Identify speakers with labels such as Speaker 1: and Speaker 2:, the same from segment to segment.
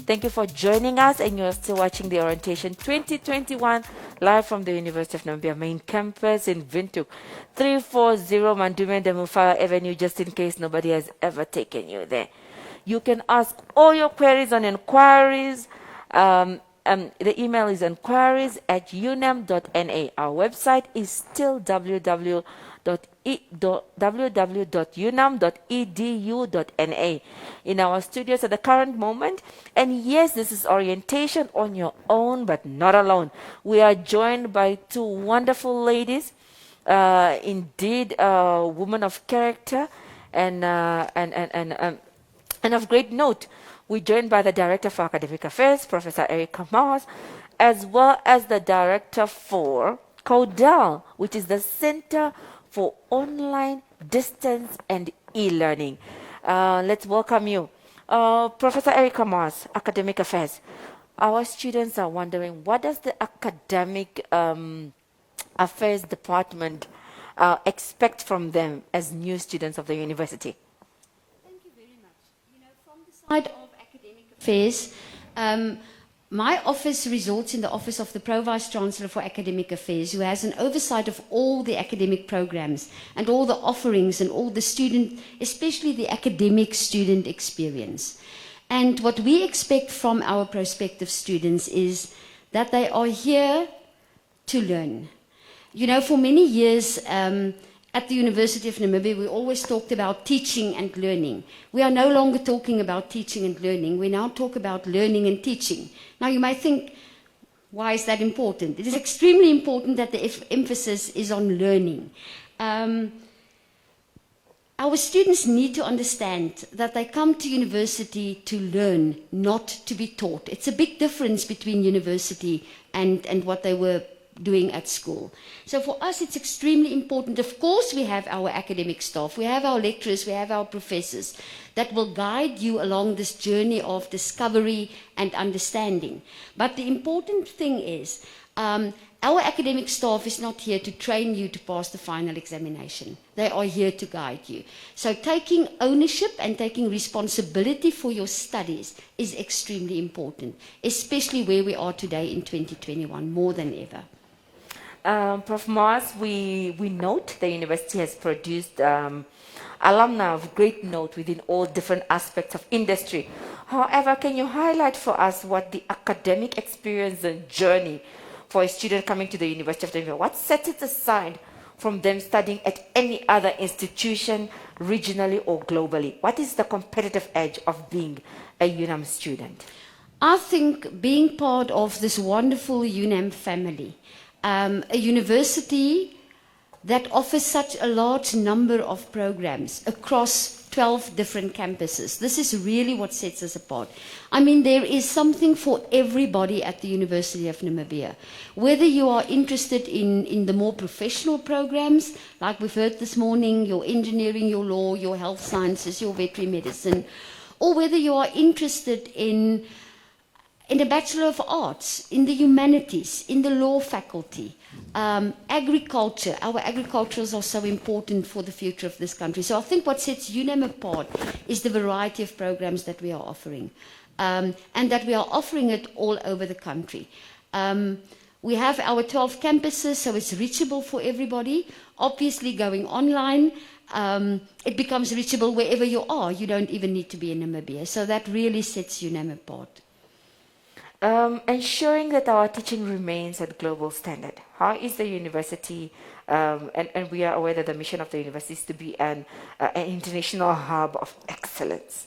Speaker 1: Thank you for joining us, and you're still watching the Orientation 2021 live from the University of Namibia main campus in Windhoek, 340 Mandume de Mufara Avenue, just in case nobody has ever taken you there. You can ask all your queries on inquiries. The email is inquiries@unam.na. Our website is still www.unam.edu.na. In our studios at the current moment, and yes, this is orientation on your own, but not alone. We are joined by two wonderful ladies, indeed, women of character and of great note. We're joined by the Director for Academic Affairs, Professor Erica Mars, as well as the Director for CODEL, which is the Center for Online Distance and E-Learning. Let's welcome you. Professor Erica Mars, Academic Affairs. Our students are wondering, what does the Academic Affairs Department expect from them as new students of the university?
Speaker 2: Thank you very much. You know, from the side of Academic Affairs, my office resorts in the office of the Pro-Vice Chancellor for Academic Affairs, who has an oversight of all the academic programs and all the offerings and all the student, especially the academic student experience. And what we expect from our prospective students is that they are here to learn. You know, for many years, at the University of Namibia, we always talked about teaching and learning. We are no longer talking about teaching and learning. We now talk about learning and teaching. Now, you might think, why is that important? It is extremely important that the emphasis is on learning. Our students need to understand that they come to university to learn, not to be taught. It's a big difference between university and what they were doing at school. So for us, it's extremely important. Of course, we have our academic staff, we have our lecturers, we have our professors that will guide you along this journey of discovery and understanding. But the important thing is, our academic staff is not here to train you to pass the final examination. They are here to guide you. So taking ownership and taking responsibility for your studies is extremely important, especially where we are today in 2021, more than ever.
Speaker 1: Prof. Mars, we note the university has produced alumni of great note within all different aspects of industry. However, can you highlight for us what the academic experience and journey for a student coming to the University of Namibia, what sets it aside from them studying at any other institution, regionally or globally? What is the competitive edge of being a UNAM student?
Speaker 2: I think being part of this wonderful UNAM family, a university that offers such a large number of programs across 12 different campuses. This is really what sets us apart. I mean, there is something for everybody at the University of Namibia. Whether you are interested in the more professional programs, like we've heard this morning, your engineering, your law, your health sciences, your veterinary medicine, or whether you are interested in a Bachelor of Arts, in the humanities, in the law faculty, agriculture. Our agriculturals are so important for the future of this country. So I think what sets UNAM apart is the variety of programs that we are offering, and that we are offering it all over the country. We have our 12 campuses, so it's reachable for everybody. Obviously, going online, it becomes reachable wherever you are. You don't even need to be in Namibia. So that really sets UNAM apart.
Speaker 1: Ensuring that our teaching remains at global standard. How is the university, and we are aware that the mission of the university is to be an international hub of excellence.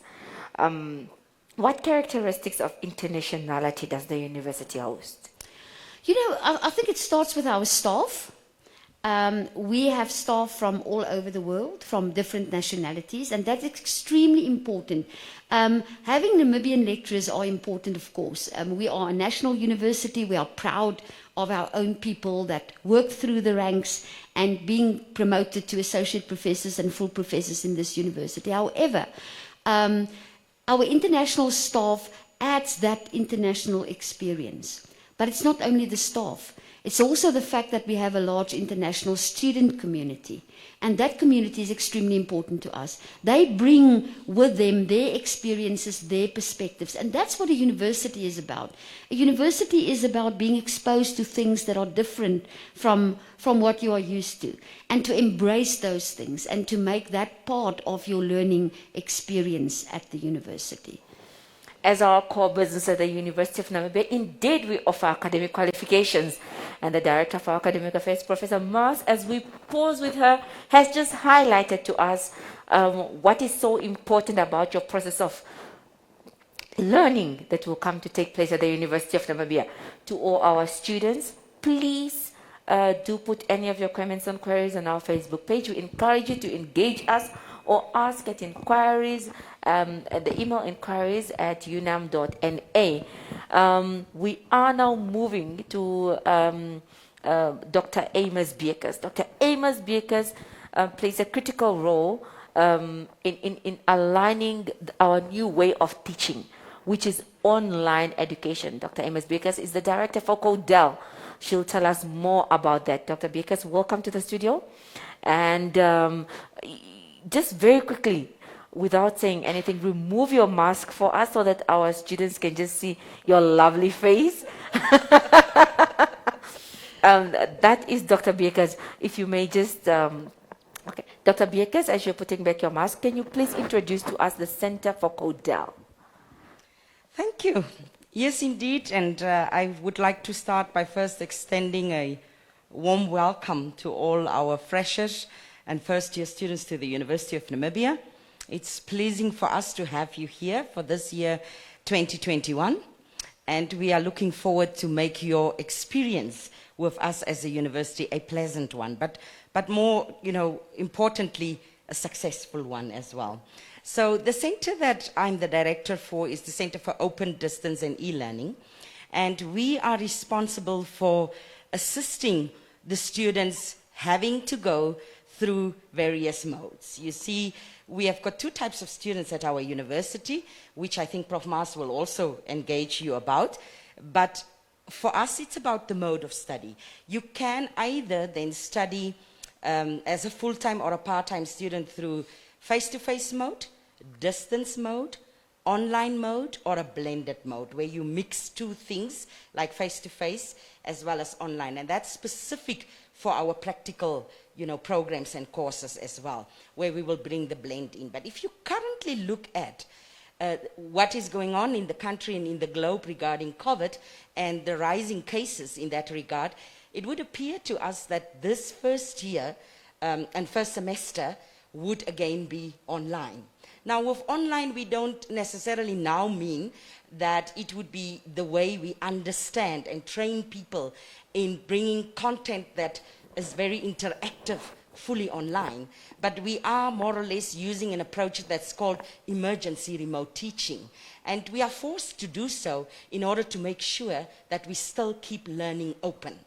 Speaker 1: What characteristics of internationality does the university host?
Speaker 2: You know, I think it starts with our staff. We have staff from all over the world, from different nationalities, and that's extremely important. Having Namibian lecturers are important, of course. We are a national university. We are proud of our own people that work through the ranks and being promoted to associate professors and full professors in this university. However, our international staff adds that international experience. But it's not only the staff. It's also the fact that we have a large international student community. And that community is extremely important to us. They bring with them their experiences, their perspectives. And that's what a university is about. A university is about being exposed to things that are different from what you are used to. And to embrace those things and to make that part of your learning experience at the university.
Speaker 1: As our core business at the University of Namibia, indeed we offer academic qualifications. And the Director for Academic Affairs, Professor Mars, as we pause with her, has just highlighted to us what is so important about your process of learning that will come to take place at the University of Namibia. To all our students, please do put any of your comments and queries on our Facebook page. We encourage you to engage us or ask at inquiries, at the email inquiries at unam.na. We are now moving to Dr. Amos Beekers. Dr. Amos Beekers plays a critical role in aligning our new way of teaching, which is online education. Dr. Amos Beekers is the director for Codel. She'll tell us more about that. Dr. Beekers, welcome to the studio. And just very quickly, without saying anything, remove your mask for us so that our students can just see your lovely face. That is Dr. Beekers. If you may just, okay. Dr. Beekers, as you're putting back your mask, can you please introduce to us the Center for Codel?
Speaker 3: Thank you. Yes, indeed. And I would like to start by first extending a warm welcome to all our freshers and first-year students to the University of Namibia. It's pleasing for us to have you here for this year 2021, and we are looking forward to make your experience with us as a university a pleasant one, but more, importantly, a successful one as well. So the center that I'm the director for is the Center for Open Distance and E-Learning, and we are responsible for assisting the students having to go through various modes. You see, we have got two types of students at our university, which I think Prof. Mars will also engage you about. But for us, it's about the mode of study. You can either then study as a full-time or a part-time student through face-to-face mode, distance mode, online mode, or a blended mode, where you mix two things, like face-to-face as well as online. And that's specific for our practical programs and courses as well, where we will bring the blend in. But if you currently look at what is going on in the country and in the globe regarding COVID and the rising cases in that regard, it would appear to us that this first year and first semester would again be online. Now, with online, we don't necessarily now mean that it would be the way we understand and train people in bringing content that is very interactive, fully online, but we are more or less using an approach that's called emergency remote teaching. And we are forced to do so in order to make sure that we still keep learning open.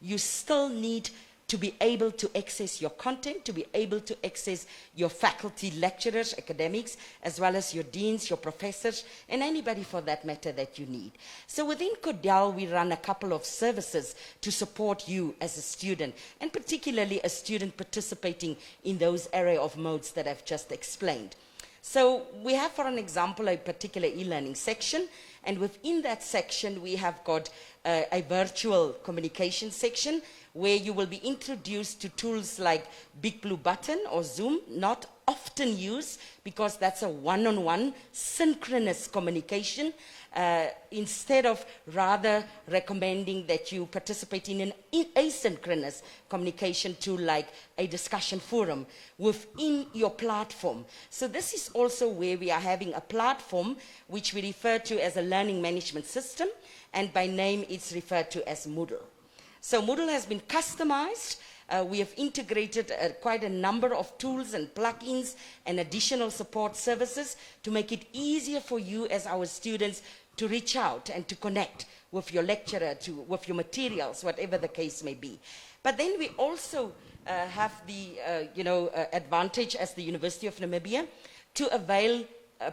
Speaker 3: You still need to be able to access your content, to be able to access your faculty, lecturers, academics, as well as your deans, your professors, and anybody for that matter that you need. So within Codel, we run a couple of services to support you as a student, and particularly a student participating in those area of modes that I've just explained. So we have, for an example, a particular e-learning section, and within that section, we have got a virtual communication section where you will be introduced to tools like Big Blue Button or Zoom, not often used because that's a one-on-one synchronous communication, instead of rather recommending that you participate in an asynchronous communication tool like a discussion forum within your platform. So this is also where we are having a platform which we refer to as a learning management system, and by name it's referred to as Moodle. So Moodle has been customized. We have integrated quite a number of tools and plugins and additional support services to make it easier for you as our students to reach out and to connect with your lecturer, with your materials, whatever the case may be. But then we also have the advantage as the University of Namibia to avail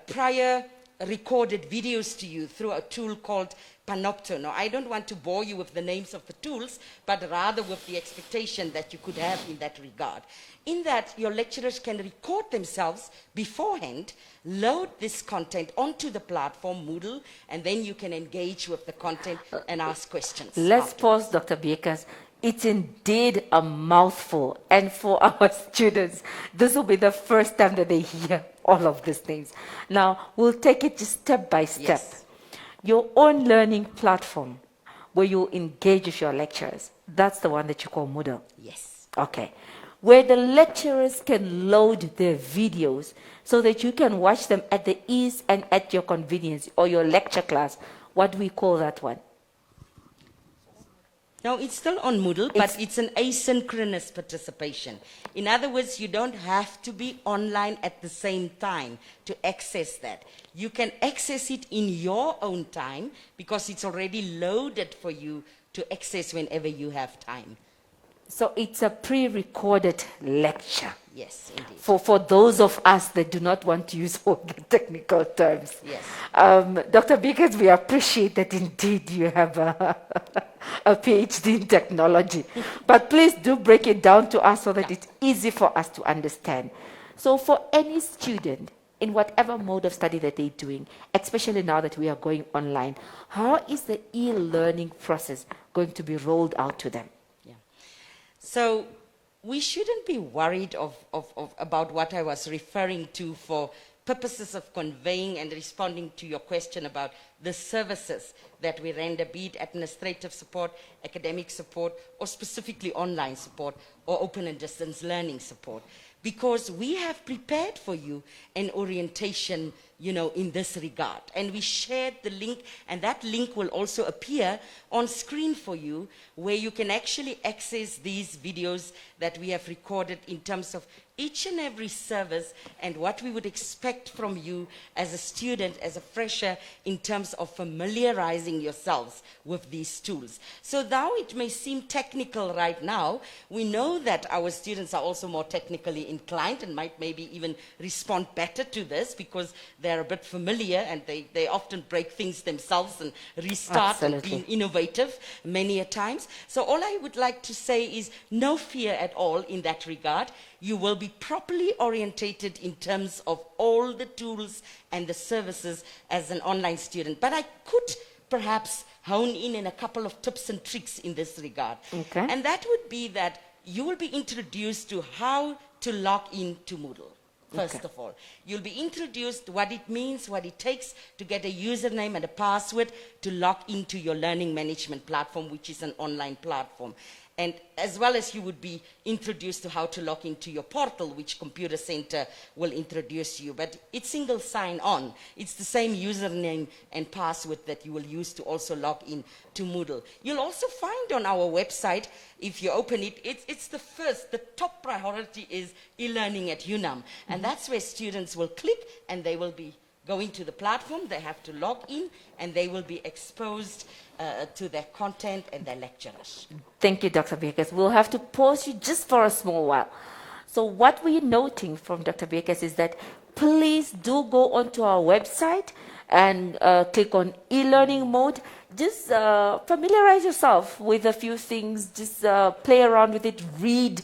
Speaker 3: prior recorded videos to you through a tool called Panopto. Now, I don't want to bore you with the names of the tools, but rather with the expectation that you could have in that regard. In that, your lecturers can record themselves beforehand, load this content onto the platform Moodle, and then you can engage with the content and ask questions.
Speaker 1: Let's pause, Dr. Bakers. It's indeed a mouthful. And for our students, this will be the first time that they hear all of these things. Now, we'll take it just step by step.
Speaker 3: Yes.
Speaker 1: Your own learning platform, where you engage with your lecturers, that's the one that you call Moodle.
Speaker 3: Yes.
Speaker 1: Okay. Where the lecturers can load their videos so that you can watch them at the ease and at your convenience, or your lecture class. What do we call that one?
Speaker 3: No, it's still on Moodle, but it's an asynchronous participation. In other words, you don't have to be online at the same time to access that. You can access it in your own time because it's already loaded for you to access whenever you have time.
Speaker 1: So it's a pre-recorded lecture.
Speaker 3: Yes, indeed.
Speaker 1: For those of us that do not want to use all the technical terms.
Speaker 3: Yes.
Speaker 1: Dr. Bickers, we appreciate that indeed you have a PhD in technology. But please do break it down to us so that it's easy for us to understand. So for any student, in whatever mode of study that they're doing, especially now that we are going online, how is the e-learning process going to be rolled out to them?
Speaker 3: So we shouldn't be worried about what I was referring to for purposes of conveying and responding to your question about the services that we render, be it administrative support, academic support, or specifically online support, or open and distance learning support. Because we have prepared for you an orientation, in this regard. And we shared the link, and that link will also appear on screen for you, where you can actually access these videos that we have recorded in terms of each and every service and what we would expect from you as a student, as a fresher, in terms of familiarizing yourselves with these tools. So though it may seem technical right now, we know that our students are also more technically inclined and might maybe even respond better to this because they're a bit familiar and they often break things themselves and restart.
Speaker 1: Absolutely.
Speaker 3: And be innovative many a times. So all I would like to say is no fear at all in that regard. You will be properly orientated in terms of all the tools and the services as an online student. But I could perhaps hone in a couple of tips and tricks in this regard.
Speaker 1: Okay.
Speaker 3: And that would be that you will be introduced to how to log into Moodle. First of all, you'll be introduced what it means, what it takes to get a username and a password to log into your learning management platform, which is an online platform. And as well as you would be introduced to how to log into your portal, which Computer Center will introduce you. But it's single sign-on. It's the same username and password that you will use to also log in to Moodle. You'll also find on our website, if you open it, it's the top priority is e-learning at UNAM. And that's where students will click and they will be going to the platform, they have to log in, and they will be exposed to their content and their lecturers.
Speaker 1: Thank you, Dr. Bakers. We'll have to pause you just for a small while. So what we're noting from Dr. Bakers is that please do go onto our website and click on e-learning mode. Just familiarize yourself with a few things, just play around with it, read,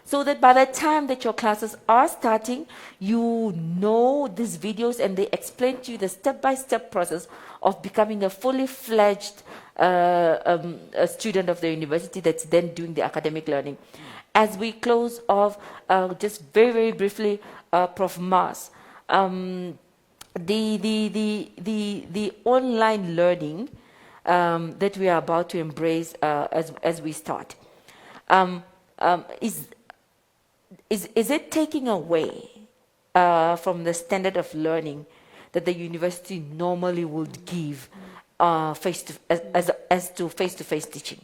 Speaker 1: so that by the time that your classes are starting, you know these videos and they explain to you the step-by-step process of becoming a fully fledged a student of the university that's then doing the academic learning. As we close off, just very, very briefly, Prof. Mars, the online learning that we are about to embrace as we start, is it taking away from the standard of learning that the university normally would give face-to-face teaching?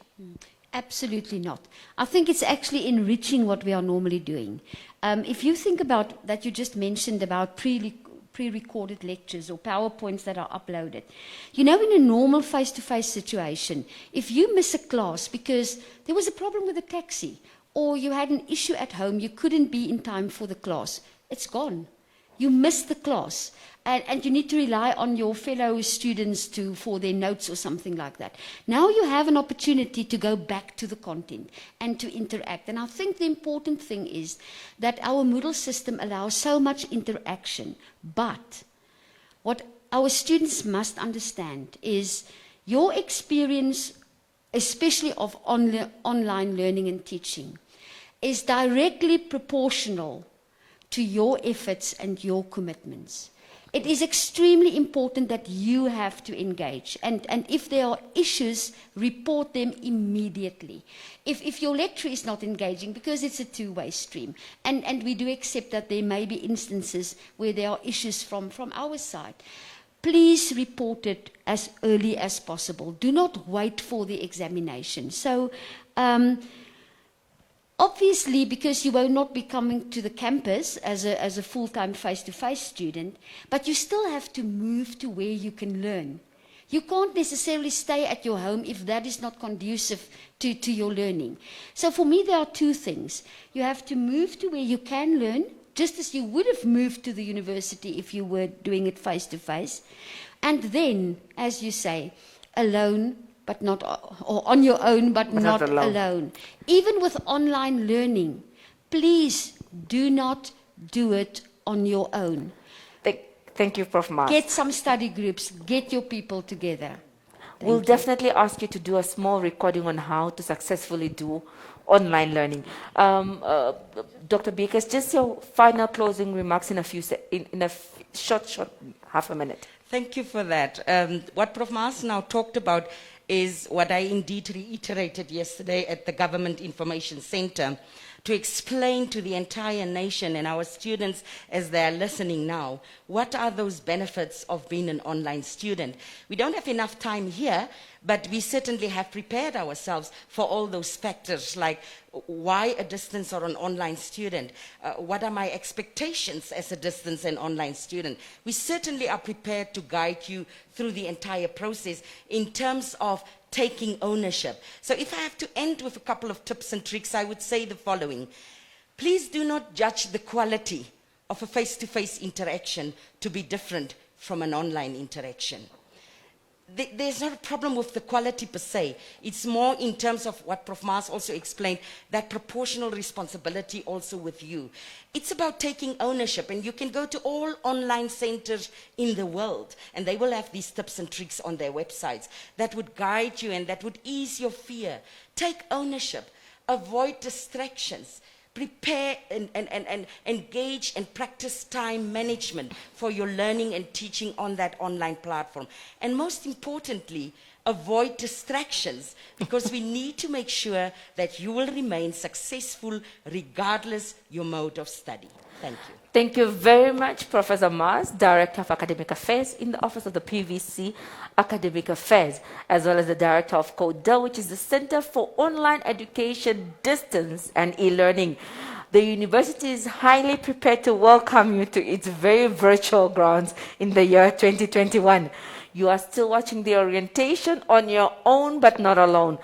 Speaker 2: Absolutely not. I think it's actually enriching what we are normally doing. If you think about that, you just mentioned about pre-recorded lectures or PowerPoints that are uploaded. In a normal face-to-face situation, if you miss a class because there was a problem with a taxi or you had an issue at home, you couldn't be in time for the class, it's gone. you miss the class. And you need to rely on your fellow students for their notes or something like that. Now you have an opportunity to go back to the content and to interact. And I think the important thing is that our Moodle system allows so much interaction. But what our students must understand is your experience, especially of online learning and teaching, is directly proportional to your efforts and your commitments. It is extremely important that you have to engage. And if there are issues, report them immediately. If your lecturer is not engaging, because it's a two-way stream, and we do accept that there may be instances where there are issues from our side, please report it as early as possible. Do not wait for the examination. So, obviously, because you will not be coming to the campus as a full-time face-to-face student, but you still have to move to where you can learn. You can't necessarily stay at your home if that is not conducive to your learning. So for me, there are two things. You have to move to where you can learn, just as you would have moved to the university if you were doing it face-to-face. And then, as you say, alone, but not, or on your own, but not alone. Even with online learning, please do not do it on your own.
Speaker 1: Thank you, Prof. Mars.
Speaker 2: Get some study groups, get your people together.
Speaker 1: We'll definitely ask you to do a small recording on how to successfully do online learning. Dr. Beekers, just your final closing remarks in a short half a minute.
Speaker 3: Thank you for that. What Prof. Mars now talked about is what I indeed reiterated yesterday at the Government Information Center to explain to the entire nation and our students as they are listening now, what are those benefits of being an online student? We don't have enough time here, but we certainly have prepared ourselves for all those factors, like why a distance or an online student? What are my expectations as a distance and online student? We certainly are prepared to guide you through the entire process in terms of taking ownership. So if I have to end with a couple of tips and tricks, I would say the following. Please do not judge the quality of a face-to-face interaction to be different from an online interaction. There's not a problem with the quality per se. It's more in terms of what Prof. Mars also explained, that proportional responsibility also with you. It's about taking ownership, and you can go to all online centers in the world, and they will have these tips and tricks on their websites that would guide you and that would ease your fear. Take ownership. Avoid distractions. Prepare and engage and practice time management for your learning and teaching on that online platform. And most importantly, avoid distractions, because we need to make sure that you will remain successful regardless your mode of study. Thank you.
Speaker 1: Thank you very much, Professor Mars, Director of Academic Affairs in the Office of the PVC Academic Affairs, as well as the Director of CODEL, which is the Center for Online Education, Distance and E-Learning. The university is highly prepared to welcome you to its very virtual grounds in the year 2021. You are still watching the orientation on your own, but not alone.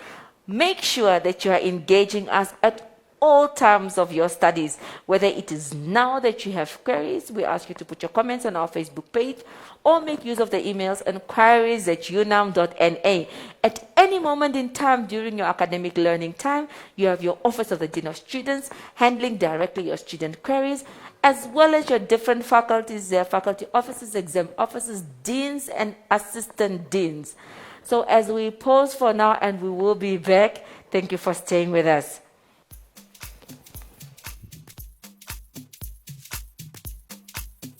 Speaker 1: Make sure that you are engaging us at all times of your studies. Whether it is now that you have queries, we ask you to put your comments on our Facebook page or make use of the emails enquiries@unam.na. At any moment in time during your academic learning time, you have your Office of the Dean of Students handling directly your student queries, as well as your different faculties, their faculty officers, exam officers, deans, and assistant deans. So as we pause for now, and we will be back, thank you for staying with us.